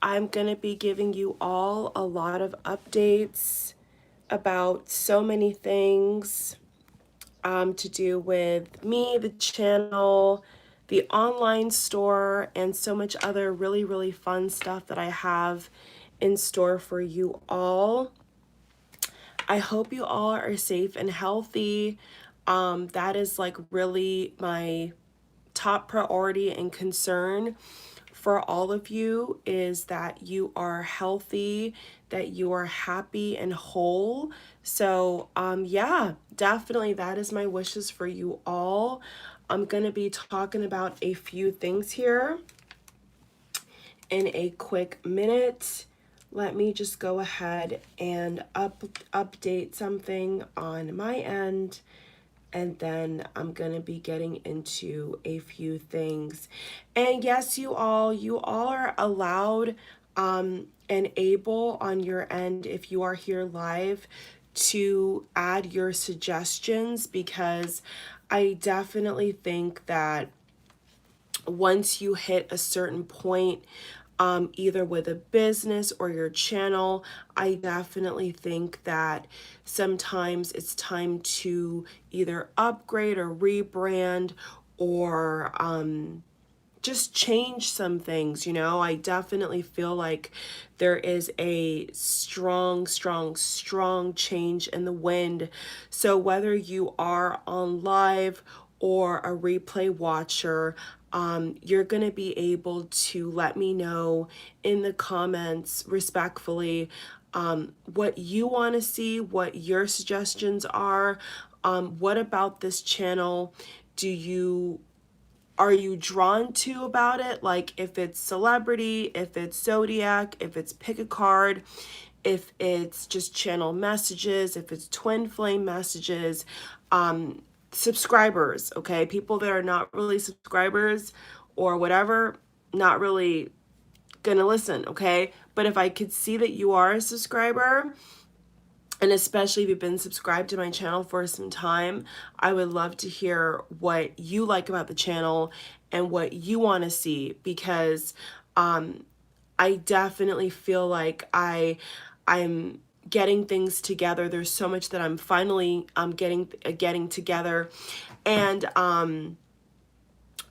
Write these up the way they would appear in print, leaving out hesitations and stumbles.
I'm going to be giving you all a lot of updates about so many things to do with me, the channel, the online store, and so much other really, really fun stuff that I have in store for you all. I hope you all are safe and healthy. That is like really my top priority and concern for all of you, is that you are healthy, that you are happy and whole. So yeah, definitely that is my wishes for you all. I'm going to be talking about a few things here in a quick minute. Let me just go ahead and update something on my end, and then I'm going to be getting into a few things. And yes, you all are allowed and able on your end, if you are here live, to add your suggestions, because I definitely think that once you hit a certain point, either with a business or your channel, I definitely think that sometimes it's time to either upgrade or rebrand, or just change some things. I definitely feel like there is a strong, strong, strong change in the wind. So whether you are on live or a replay watcher, you're going to be able to let me know in the comments respectfully what you want to see, what your suggestions are. What about this channel are you drawn to about it? Like if it's celebrity, if it's zodiac, if it's pick a card, if it's just channel messages, if it's twin flame messages, subscribers, okay? People that are not really subscribers or whatever, not really gonna listen, okay? But if I could see that you are a subscriber, and especially if you've been subscribed to my channel for some time, I would love to hear what you like about the channel and what you want to see, because I definitely feel like I'm getting things together. There's so much that I'm finally getting together. And on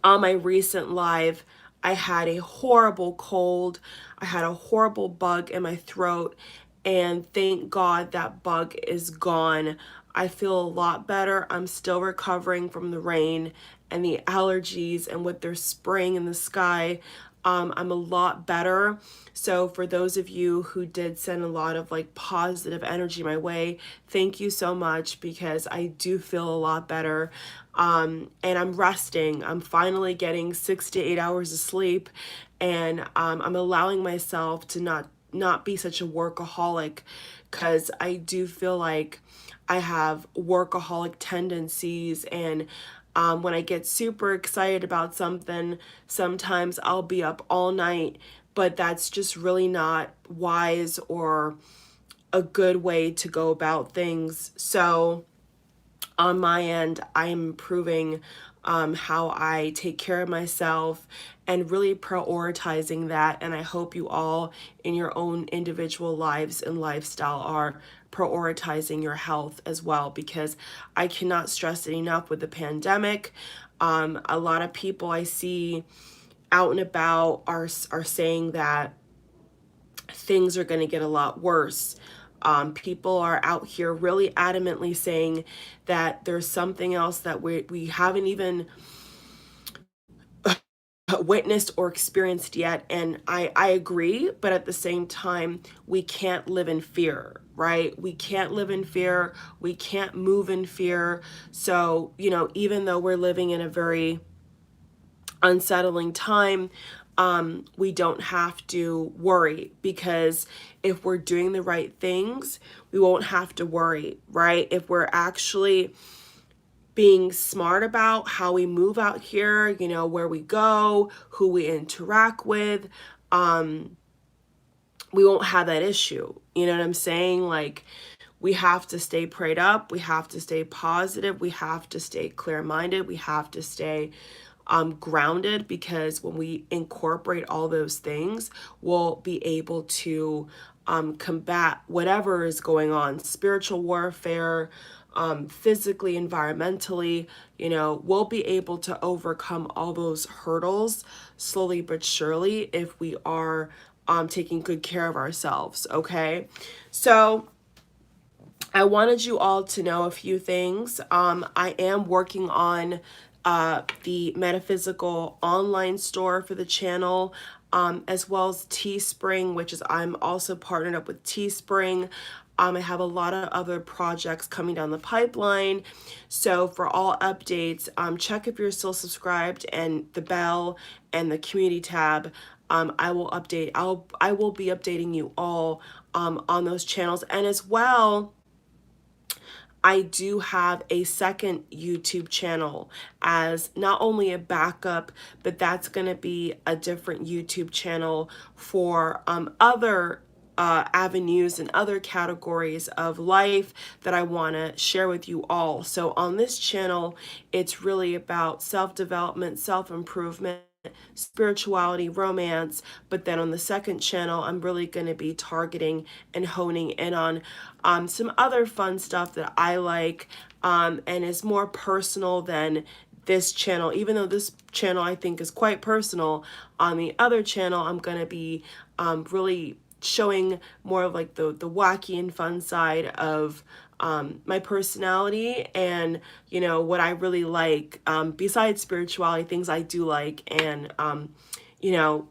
my recent live, I had a horrible cold. I had a horrible bug in my throat, and thank God that bug is gone. I feel a lot better. I'm still recovering from the rain and the allergies and what they're spraying in the sky. I'm a lot better. So for those of you who did send a lot of like positive energy my way, thank you so much, because I do feel a lot better. And I'm resting. I'm finally getting 6 to 8 hours of sleep, and I'm allowing myself to not be such a workaholic, because I do feel like I have workaholic tendencies. And when I get super excited about something, sometimes I'll be up all night, but that's just really not wise or a good way to go about things. So on my end, I'm improving how I take care of myself and really prioritizing that. And I hope you all in your own individual lives and lifestyle are prioritizing your health as well, because I cannot stress it enough with the pandemic. A lot of people I see out and about are saying that things are going to get a lot worse. People are out here really adamantly saying that there's something else that we haven't even witnessed or experienced yet. And I agree, but at the same time, we can't live in fear, right? We can't live in fear. We can't move in fear. So, even though we're living in a very unsettling time, we don't have to worry, because if we're doing the right things, we won't have to worry, right? If we're actually being smart about how we move out here, where we go, who we interact with, we won't have that issue. You know what I'm saying? Like, we have to stay prayed up. We have to stay positive. We have to stay clear-minded. We have to stay grounded, because when we incorporate all those things, we'll be able to combat whatever is going on, spiritual warfare, physically, environmentally. We'll be able to overcome all those hurdles slowly but surely if we are taking good care of ourselves. Okay, so I wanted you all to know a few things. I am working on the metaphysical online store for the channel, as well as Teespring, which is, I'm also partnered up with Teespring. I have a lot of other projects coming down the pipeline. So for all updates, check if you're still subscribed, and the bell and the community tab. I will update. I will be updating you all on those channels, and as well, I do have a second YouTube channel as not only a backup, but that's going to be a different YouTube channel for other avenues and other categories of life that I want to share with you all. So on this channel, it's really about self-development, self-improvement, spirituality, romance. But then on the second channel, I'm really going to be targeting and honing in on some other fun stuff that I like, and is more personal than this channel. Even though this channel I think is quite personal, on the other channel I'm going to be really showing more of like the wacky and fun side of my personality, and what I really like, besides spirituality, things I do like, and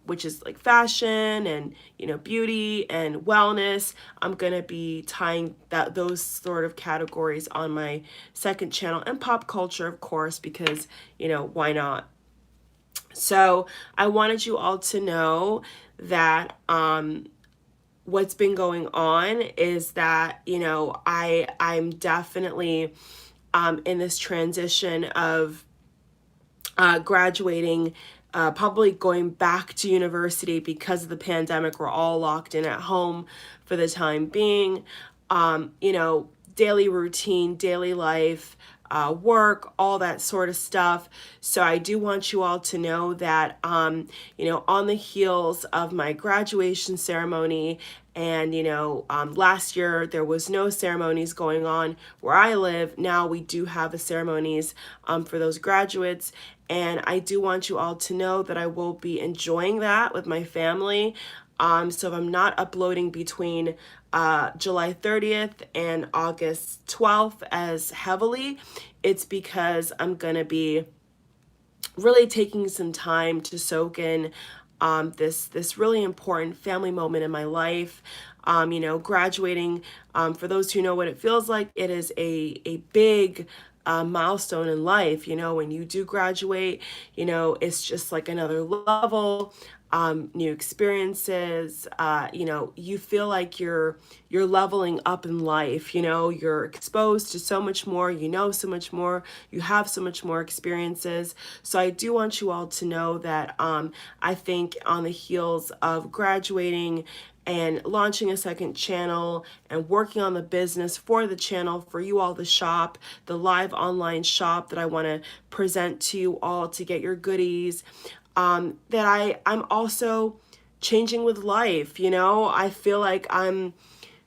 which is like fashion and beauty and wellness. I'm gonna be tying those sort of categories on my second channel, and pop culture, of course, because why not? So I wanted you all to know that what's been going on is that I'm definitely in this transition of graduating, probably going back to university because of the pandemic. We're all locked in at home for the time being. Daily routine, daily life, work, all that sort of stuff. So I do want you all to know that, on the heels of my graduation ceremony, and last year there was no ceremonies going on where I live. Now we do have the ceremonies for those graduates, and I do want you all to know that I will be enjoying that with my family. So if I'm not uploading between July 30th and August 12th as heavily, it's because I'm gonna be really taking some time to soak in this really important family moment in my life. Graduating, for those who know what it feels like, it is a big milestone in life. When you do graduate, it's just like another level, new experiences. You feel like you're leveling up in life. You're exposed to so much more, so much more, you have so much more experiences. So I do want you all to know that I think on the heels of graduating and launching a second channel and working on the business for the channel, for you all, the shop, the live online shop that I want to present to you all to get your goodies, that I'm also changing with life. I feel like I'm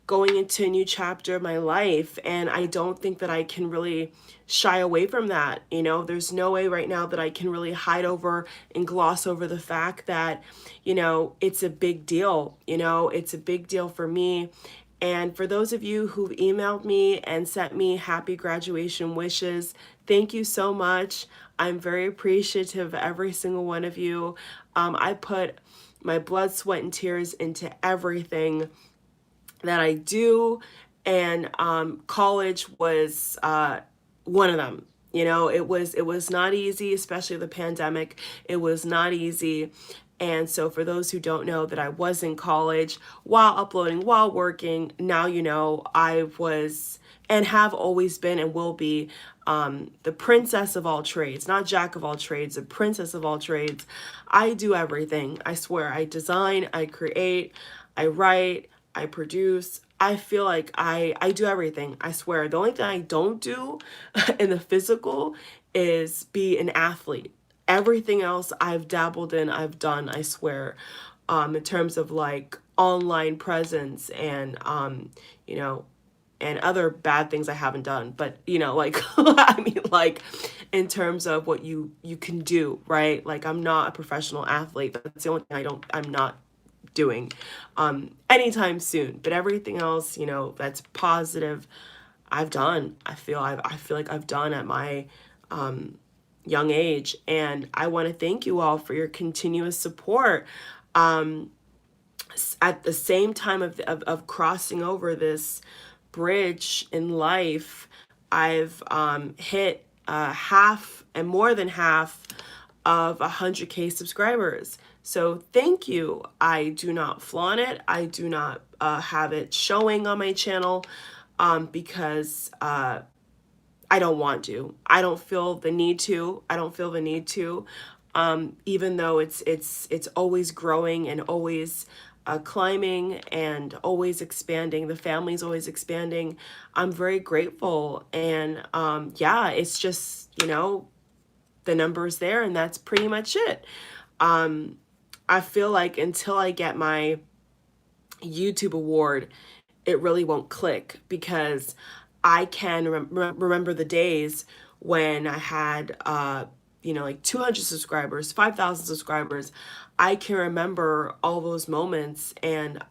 going into a new chapter of my life, and I don't think that I can really shy away from that. There's no way right now that I can really hide over and gloss over the fact that it's a big deal. It's a big deal for me. And for those of you who've emailed me and sent me happy graduation wishes, thank you so much. I'm very appreciative of every single one of you. I put my blood, sweat, and tears into everything that I do, and college was one of them. It was not easy, especially the pandemic. It was not easy. And so for those who don't know that I was in college while uploading, while working, now I was and have always been and will be the princess of all trades, not jack of all trades, the princess of all trades. I do everything. I swear. I design, I create, I write, I produce. I feel like I do everything. I swear. The only thing I don't do in the physical is be an athlete. Everything else I've dabbled in, I've done, I swear, in terms of like online presence and, you know, and other bad things I haven't done. But, you know, like, I mean, like, in terms of what you can do, right? Like, I'm not a professional athlete. That's the only thing I'm not doing anytime soon. But everything else, you know, that's positive, I've done. I feel like I've done at my young age. And I want to thank you all for your continuous support. At the same time of crossing over this bridge in life, I've hit half and more than half of 100K subscribers. So thank you. I do not flaunt it. I do not have it showing on my channel because I don't want to. I don't feel the need to. I don't feel the need to. Even though it's always growing and always climbing and always expanding. The family's always expanding. I'm very grateful. And yeah, it's just, you know, the numbers there, and that's pretty much it. I feel like until I get my YouTube award, it really won't click, because I can remember the days when I had, you know, like 200 subscribers, 5,000 subscribers. I can remember all those moments. And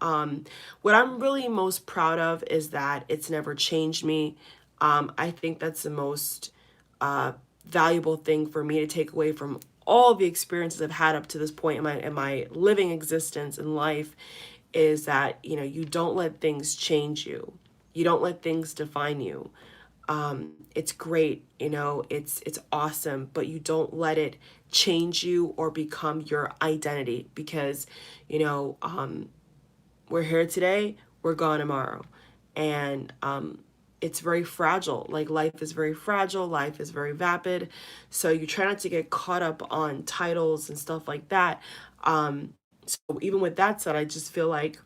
what I'm really most proud of is that it's never changed me. I think that's the most valuable thing for me to take away from all the experiences I've had up to this point in my living existence in life, is that, you know, you don't let things change you. You don't let things define you. It's great, you know, it's awesome, but you don't let it change you or become your identity, because, you know, we're here today, we're gone tomorrow. And it's very fragile. Like, life is very fragile, life is very vapid. So you try not to get caught up on titles and stuff like that. So even with that said, I just feel like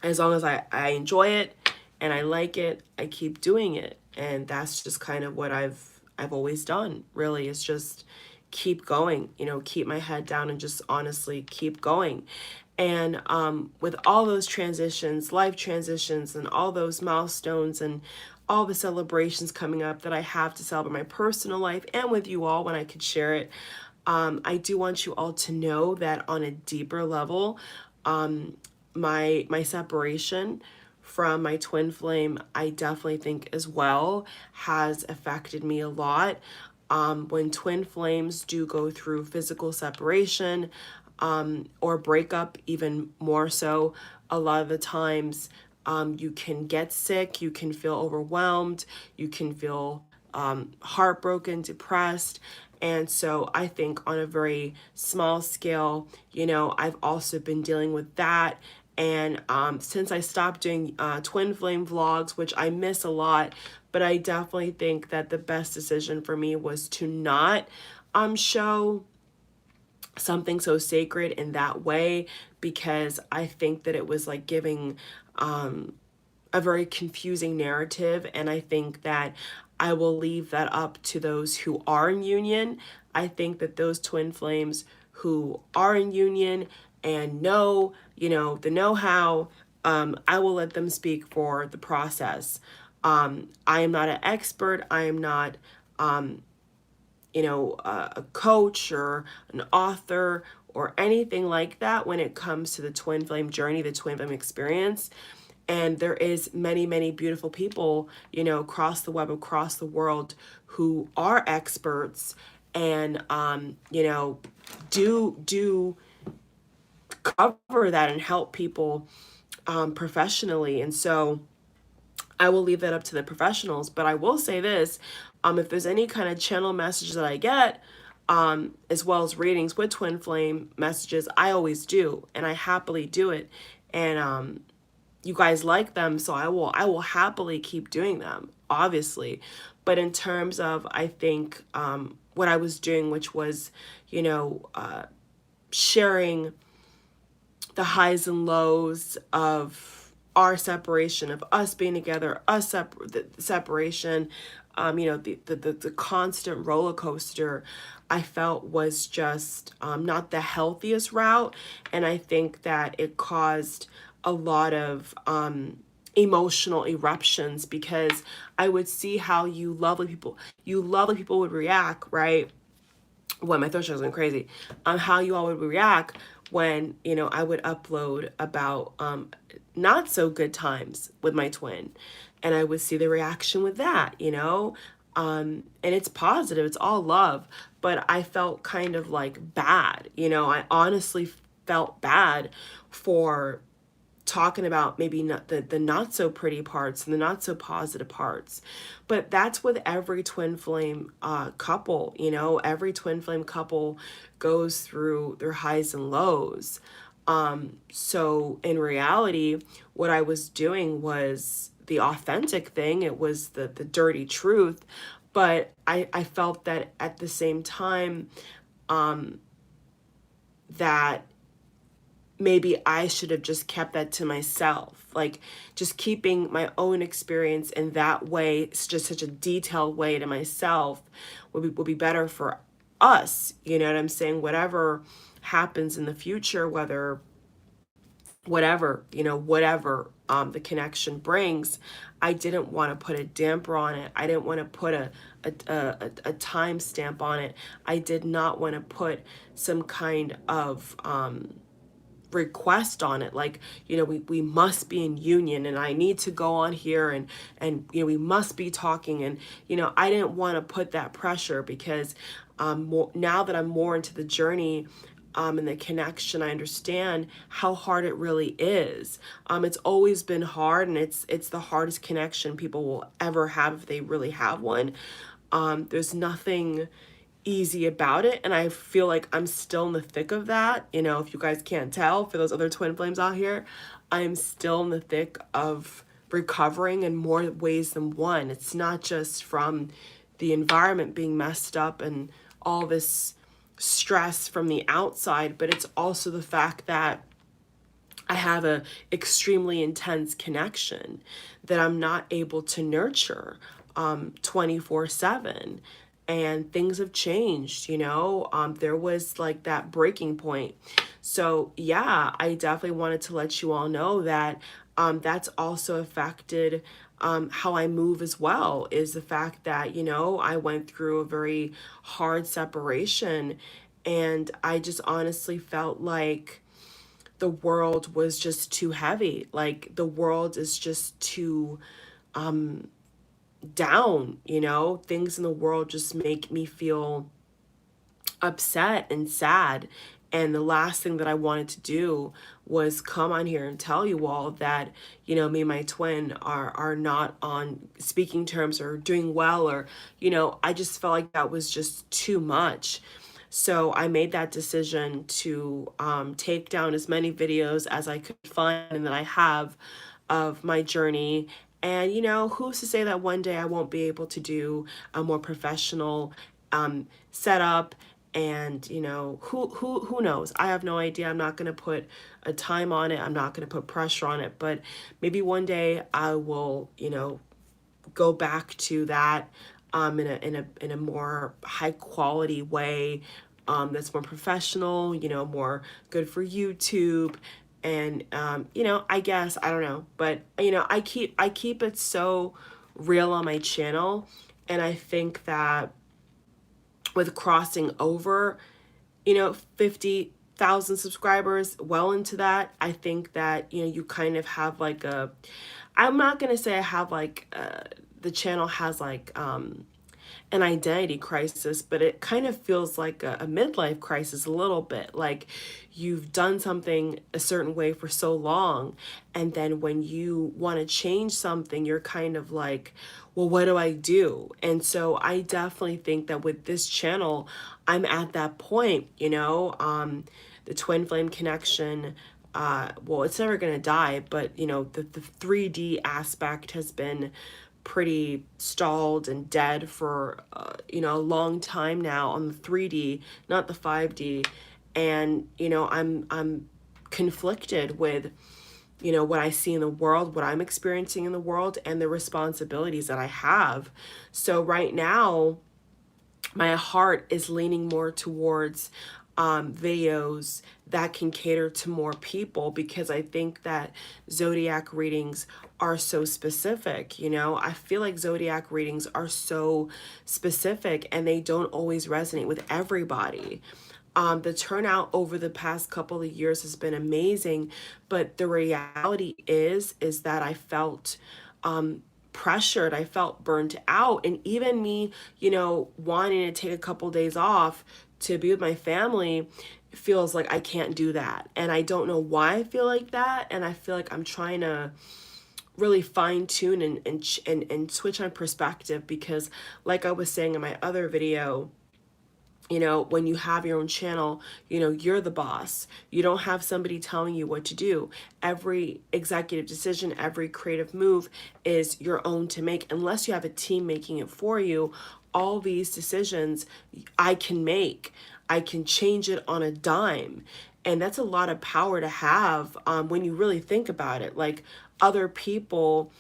as long as I enjoy it and I like it, I keep doing it. And that's just kind of what I've always done, really. It's just keep going, you know, keep my head down and just honestly keep going. And with all those transitions, life transitions, and all those milestones and all the celebrations coming up that I have to celebrate my personal life and with you all when I could share it, I do want you all to know that on a deeper level, my separation from my twin flame, I definitely think as well has affected me a lot. When twin flames do go through physical separation, or breakup, even more so, a lot of the times you can get sick, you can feel overwhelmed, you can feel heartbroken, depressed. And so I think on a very small scale, you know, I've also been dealing with that. And since I stopped doing twin flame vlogs, which I miss a lot, but I definitely think that the best decision for me was to not show something so sacred in that way, because I think that it was like giving a very confusing narrative. And I think that I will leave that up to those who are in union. I think that those twin flames who are in union and know, you know, the know-how, I will let them speak for the process. I am not an expert. I am not, you know, a coach or an author or anything like that when it comes to the twin flame journey, the twin flame experience. And there is many, many beautiful people, you know, across the web, across the world, who are experts and, you know, do cover that and help people professionally. And so I will leave that up to the professionals. But I will say this, if there's any kind of channel message that I get, as well as readings with twin flame messages, I always do, and I happily do it. And you guys like them, so I will happily keep doing them, obviously. But in terms of, I think, what I was doing, which was, you know, sharing the highs and lows of our separation, of us being together, the separation, the constant roller coaster, I felt was just not the healthiest route. And I think that it caused a lot of emotional eruptions, because I would see how you lovely people would react, right? Well, my throat was going crazy. How you all would react when, I would upload about not so good times with my twin, and I would see the reaction with that. And it's positive, it's all love, but I felt kind of like bad. I honestly felt bad for talking about maybe not the not so pretty parts and the not so positive parts. But that's with every twin flame couple. Every twin flame couple goes through their highs and lows. So in reality, what I was doing was the authentic thing. It was the dirty truth. But I felt that at the same time, that maybe I should have just kept that to myself. Like, just keeping my own experience in that way, it's just such a detailed way to myself, would be better for us. You know what I'm saying? Whatever happens in the future, whatever the connection brings, I didn't want to put a damper on it. I didn't want to put a time stamp on it. I did not want to put some kind of request on it, like, we must be in union, and I need to go on here, and we must be talking. And I didn't want to put that pressure, because now that I'm more into the journey and the connection, I understand how hard it really is. It's always been hard, and it's the hardest connection people will ever have, if they really have one. There's nothing easy about it, and I feel like I'm still in the thick of that. If you guys can't tell, for those other twin flames out here, I'm still in the thick of recovering in more ways than one. It's not just from the environment being messed up and all this stress from the outside, but it's also the fact that I have a extremely intense connection that I'm not able to nurture 24/7. And things have changed. There was like that breaking point. So yeah, I definitely wanted to let you all know that that's also affected how I move as well, is the fact that, I went through a very hard separation, and I just honestly felt like the world was just too heavy. Like, the world is just too down. Things in the world just make me feel upset and sad. And the last thing that I wanted to do was come on here and tell you all that, me and my twin are not on speaking terms or doing well, or, I just felt like that was just too much. So I made that decision to take down as many videos as I could find and that I have of my journey. And, who's to say that one day I won't be able to do a more professional setup? And, who knows? I have no idea. I'm not going to put a time on it. I'm not going to put pressure on it. But maybe one day I will, go back to that in a more high quality way, that's more professional, more good for YouTube. And I guess, I don't know, but I keep it so real on my channel. And I think that with crossing over 50,000 subscribers, well into that, I think that you kind of have like I'm not gonna say I have like the channel has like an identity crisis, but it kind of feels like a midlife crisis a little bit. Like, you've done something a certain way for so long, and then when you want to change something, you're kind of like, well, what do I do? And so I definitely think that with this channel, I'm at that point. The twin flame connection, well, it's never going to die, but the 3D aspect has been pretty stalled and dead for a long time now on the 3D, not the 5D. And I'm conflicted with what I see in the world, what I'm experiencing in the world, and the responsibilities that I have. So right now, my heart is leaning more towards videos that can cater to more people, because I think that zodiac readings are so specific. I feel like zodiac readings are so specific and they don't always resonate with everybody. The turnout over the past couple of years has been amazing, but the reality is that I felt pressured. I felt burnt out. And even me, wanting to take a couple days off to be with my family feels like I can't do that. And I don't know why I feel like that. And I feel like I'm trying to really fine tune and switch my perspective, because like I was saying in my other video, when you have your own channel, you're the boss. You don't have somebody telling you what to do. Every executive decision, every creative move is your own to make, unless you have a team making it for you. All these decisions I can make. I can change it on a dime. And that's a lot of power to have, when you really think about it. Like, other people,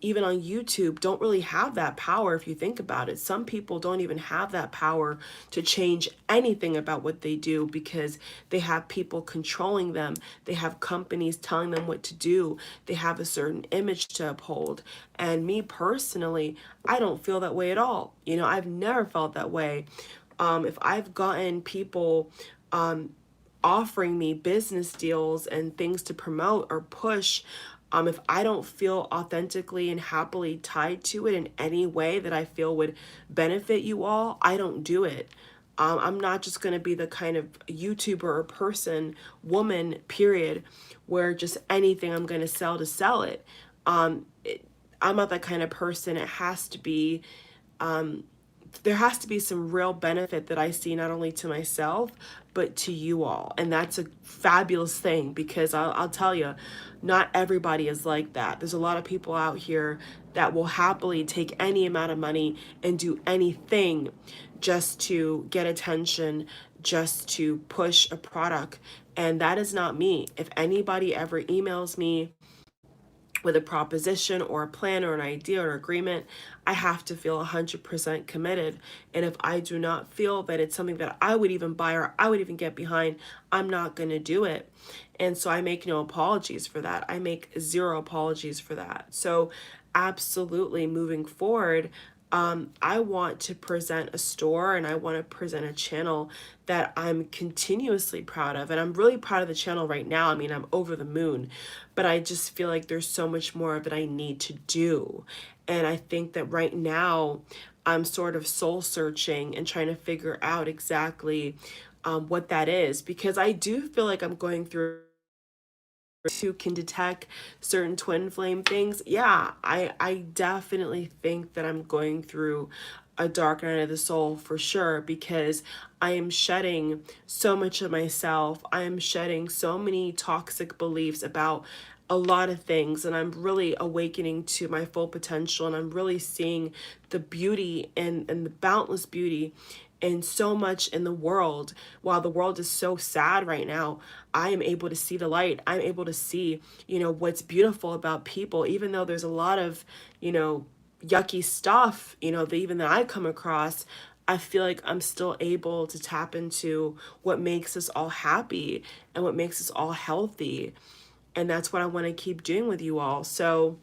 even on YouTube, don't really have that power if you think about it. Some people don't even have that power to change anything about what they do, because they have people controlling them. They have companies telling them what to do. They have a certain image to uphold. And me personally, I don't feel that way at all. I've never felt that way. If I've gotten people offering me business deals and things to promote or push, if I don't feel authentically and happily tied to it in any way that I feel would benefit you all, I don't do it. I'm not just going to be the kind of YouTuber or person, woman, period, where just anything I'm going to sell it. I'm not that kind of person. It has to be, there has to be some real benefit that I see, not only to myself, but to you all. And that's a fabulous thing, because I'll tell you, not everybody is like that. There's a lot of people out here that will happily take any amount of money and do anything just to get attention, just to push a product. And that is not me. If anybody ever emails me with a proposition or a plan or an idea or agreement, I have to feel 100% committed. And if I do not feel that it's something that I would even buy or I would even get behind, I'm not going to do it. And so I make no apologies for that. I make zero apologies for that. So absolutely, moving forward, I want to present a store and I want to present a channel that I'm continuously proud of. And I'm really proud of the channel right now. I mean, I'm over the moon, but I just feel like there's so much more that I need to do. And I think that right now I'm sort of soul searching and trying to figure out exactly what that is, because I do feel like I'm going through who can detect certain twin flame things. Yeah, I definitely think that I'm going through a dark night of the soul for sure, because I am shedding so much of myself. I am shedding so many toxic beliefs about a lot of things, and I'm really awakening to my full potential, and I'm really seeing the beauty and the boundless beauty and so much in the world. While the world is so sad right now, I am able to see the light. I'm able to see, what's beautiful about people, even though there's a lot of, yucky stuff, that I come across. I feel like I'm still able to tap into what makes us all happy and what makes us all healthy. And that's what I want to keep doing with you all. So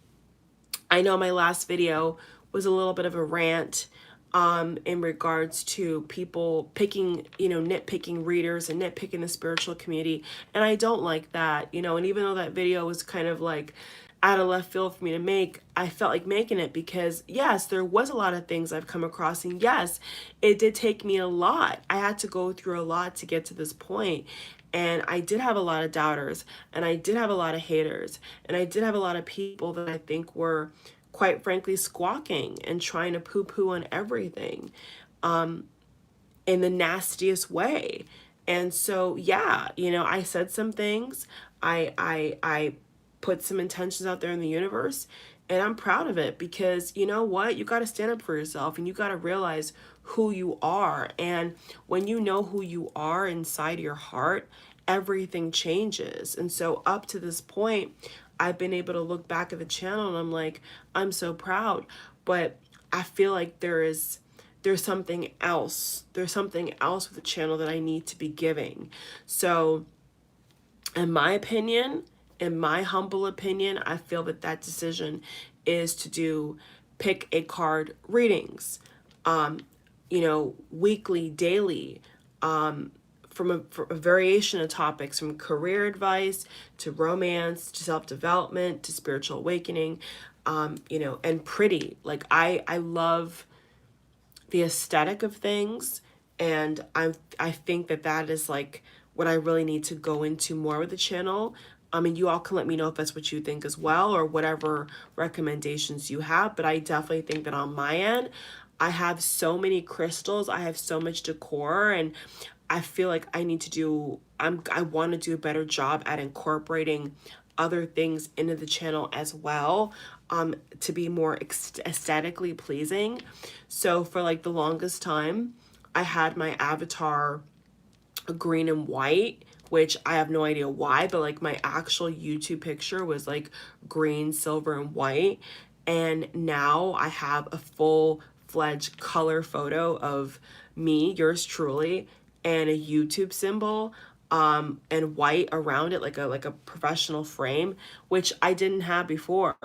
I know my last video was a little bit of a rant in regards to people picking, nitpicking readers and nitpicking the spiritual community. And I don't like that, and even though that video was kind of like out of left field for me to make, I felt like making it because yes, there was a lot of things I've come across, and yes, it did take me a lot. I had to go through a lot to get to this point. And I did have a lot of doubters, and I did have a lot of haters, and I did have a lot of people that I think were, quite frankly, squawking and trying to poo-poo on everything in the nastiest way. And so, yeah, I said some things. I put some intentions out there in the universe, and I'm proud of it, because you know what? You got to stand up for yourself, and you got to realize who you are. And when you know who you are inside your heart everything changes. And so up to this point, I've been able to look back at the channel and I'm like, I'm so proud. But I feel like there's something else. There's something else with the channel that I need to be giving. So in my opinion, in my humble opinion, I feel that that decision is to do pick a card readings, weekly, daily, for a variation of topics, from career advice to romance to self-development to spiritual awakening, and pretty. Like I love the aesthetic of things, and I think that that is like what I really need to go into more with the channel. I mean, you all can let me know if that's what you think as well, or whatever recommendations you have, but I definitely think that on my end, I have so many crystals, I have so much decor, and I feel like I need to do I want to do a better job at incorporating other things into the channel as well, to be more aesthetically pleasing. So for like the longest time, I had my avatar green and white, which I have no idea why, but like my actual YouTube picture was like green, silver, and white. And now I have a full-fledged color photo of me, yours truly, and a YouTube symbol, and white around it, like a professional frame, which I didn't have before.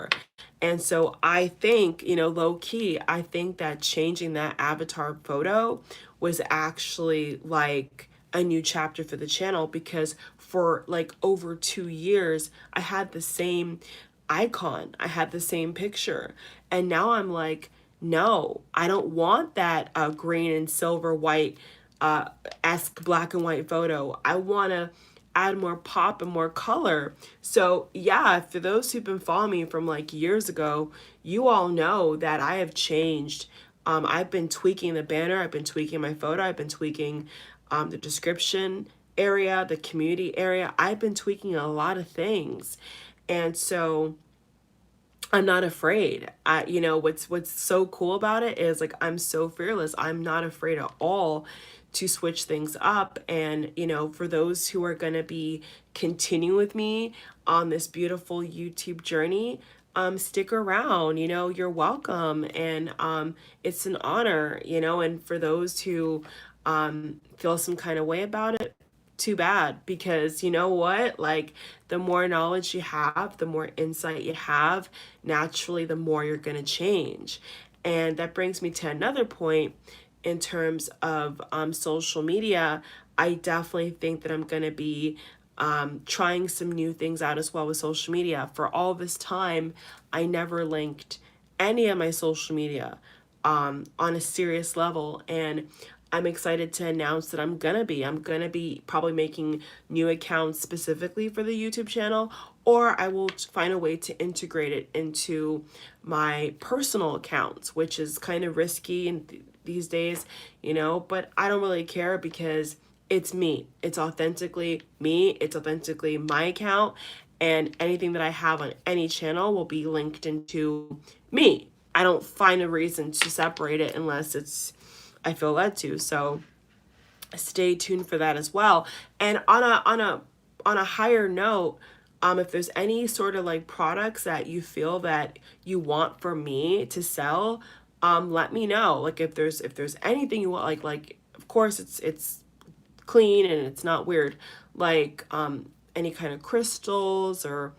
And so I think, low key, I think that changing that avatar photo was actually like a new chapter for the channel, because for like over 2 years, I had the same icon, I had the same picture. And now I'm like, no, I don't want that green and silver white esque black and white photo. I want to add more pop and more color. So yeah, for those who've been following me from like years ago, you all know that I have changed. I've been tweaking the banner, I've been tweaking my photo, I've been tweaking the description area, the community area. I've been tweaking a lot of things. And so I'm not afraid. What's so cool about it is like I'm so fearless. I'm not afraid at all to switch things up. And for those who are going to be continuing with me on this beautiful YouTube journey, stick around. You're welcome, and it's an honor. And for those who feel some kind of way about it, too bad, because you know what, like the more knowledge you have, the more insight you have, naturally the more you're going to change. And that brings me to another point in terms of social media. I definitely think that I'm going to be trying some new things out as well with social media. For all this time, I never linked any of my social media on a serious level, and I'm excited to announce that I'm gonna be probably making new accounts specifically for the YouTube channel, or I will find a way to integrate it into my personal accounts, which is kind of risky these days, but I don't really care, because it's me. It's authentically me. It's authentically my account, and anything that I have on any channel will be linked into me. I don't find a reason to separate it unless I feel led to. So stay tuned for that as well. And on a higher note, if there's any sort of like products that you feel that you want for me to sell, let me know. Like if there's anything you want, like of course it's clean and it's not weird, like any kind of crystals or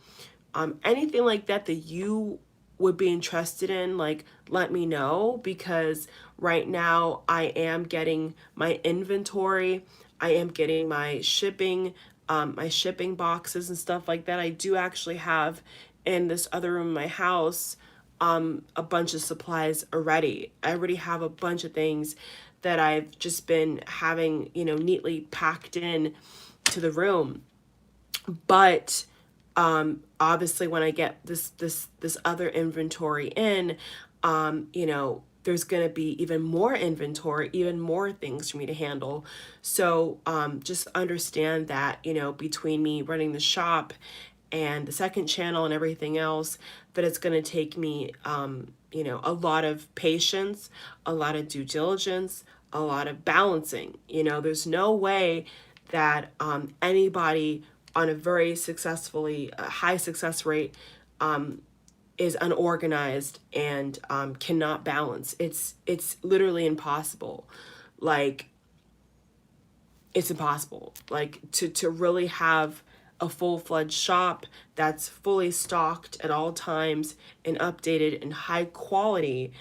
anything like that that you would be interested in, like let me know, because right now I am getting my inventory, I am getting my shipping boxes and stuff like that. I do actually have in this other room in my house a bunch of supplies already. I already have a bunch of things that I've just been having, neatly packed in to the room. But obviously when I get this other inventory in, there's going to be even more inventory, even more things for me to handle. So just understand that, between me running the shop and the second channel and everything else, that it's going to take me, a lot of patience, a lot of due diligence, a lot of balancing. There's no way that anybody on a very high success rate is unorganized and cannot balance. It's literally impossible. Like, it's impossible. Like, to really have a full-fledged shop that's fully stocked at all times and updated and high quality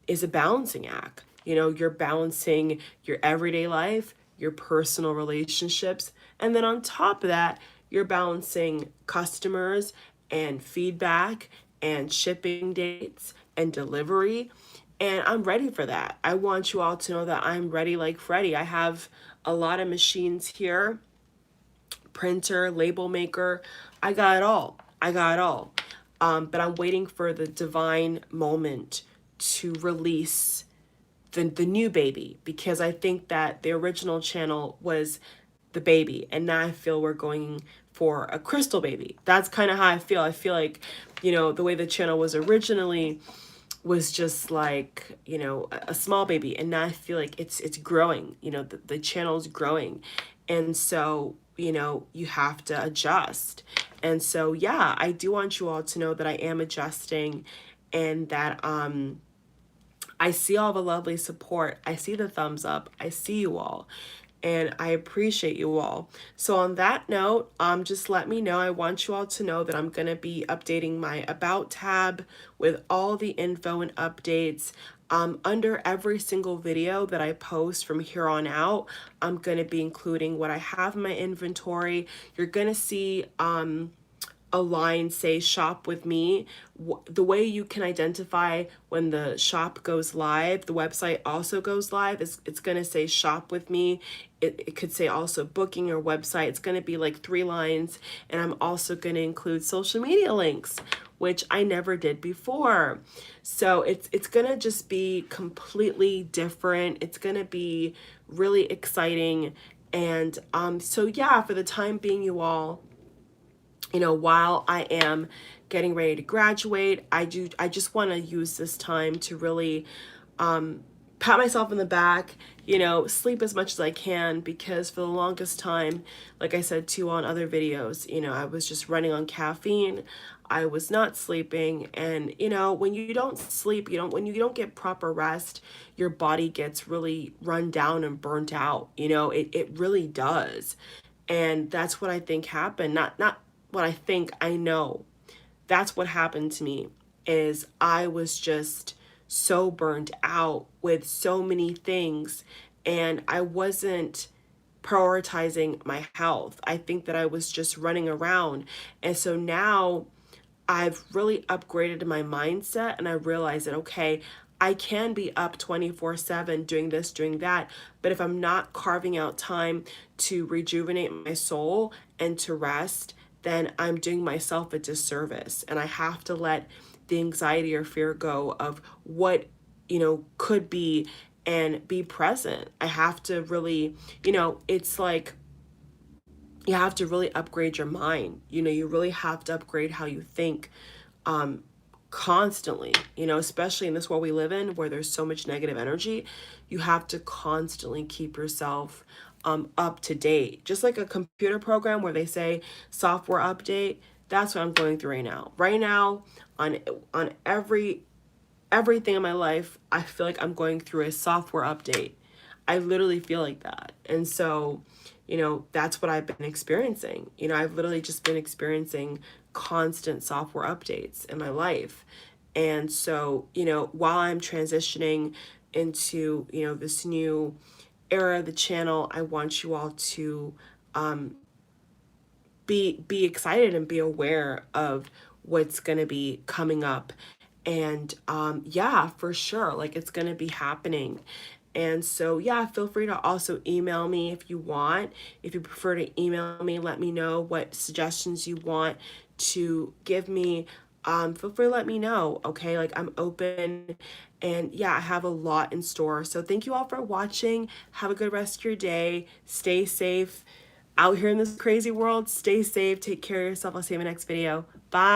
is a balancing act. You know, you're balancing your everyday life, your personal relationships, and then on top of that, you're balancing customers and feedback and shipping dates and delivery. And I'm ready for that. I want you all to know that I'm ready like Freddie. I have a lot of machines here, printer, label maker. I got it all. I got it all. But I'm waiting for the divine moment to release the new baby, because I think that the original channel was the baby, and now I feel we're going for a crystal baby. That's kind of how I feel. I feel like, you know, the way the channel was originally was just like, you know, a small baby, and now I feel like it's growing. You know, the channel's growing, and so, you know, you have to adjust. And so yeah, I do want you all to know that I am adjusting, and that I see all the lovely support. I see the thumbs up. I see you all. And I appreciate you all. So on that note, just let me know. I want you all to know that I'm going to be updating my About tab with all the info and updates. Under every single video that I post from here on out, I'm going to be including what I have in my inventory. You're going to see a line say shop with me. The way you can identify when the shop goes live, the website also goes live, it's going to say shop with me. It could say also booking or website. It's going to be like 3 lines. And I'm also going to include social media links, which I never did before. So it's going to just be completely different. It's going to be really exciting. And so yeah, for the time being, you all, you know, while I am getting ready to graduate, I just want to use this time to really pat myself in the back, you know, sleep as much as I can, because for the longest time, like I said too on other videos, you know, I was just running on caffeine. I was not sleeping. And, you know, when you don't sleep, when you don't get proper rest, your body gets really run down and burnt out. You know, it really does. And that's what I think happened. Not what I think, I know. That's what happened to me, is I was just so burned out with so many things, and I wasn't prioritizing my health. I think that I was just running around. And so now I've really upgraded my mindset, and I realize that, okay, I can be up 24/7 doing this, doing that, but if I'm not carving out time to rejuvenate my soul and to rest, then I'm doing myself a disservice. And I have to let the anxiety or fear go of what, you know, could be, and be present. I have to really, you know, it's like you have to really upgrade your mind. You know, you really have to upgrade how you think constantly, you know, especially in this world we live in where there's so much negative energy. You have to constantly keep yourself up to date. Just like a computer program where they say software update, that's what I'm going through right now. Right now, on everything in my life, I feel like I'm going through a software update. I literally feel like that. And so, you know, that's what I've been experiencing. You know, I've literally just been experiencing constant software updates in my life. And so, you know, while I'm transitioning into, you know, this new era of the channel, I want you all to be excited and be aware of what's going to be coming up. And yeah, for sure, like, it's going to be happening. And so yeah, feel free to also email me if you want. If you prefer to email me, let me know what suggestions you want to give me. Feel free to let me know, okay? Like, I'm open, and yeah, I have a lot in store. So thank you all for watching. Have a good rest of your day. Stay safe out here in this crazy world. Stay safe. Take care of yourself. I'll see you in my next video. Bye.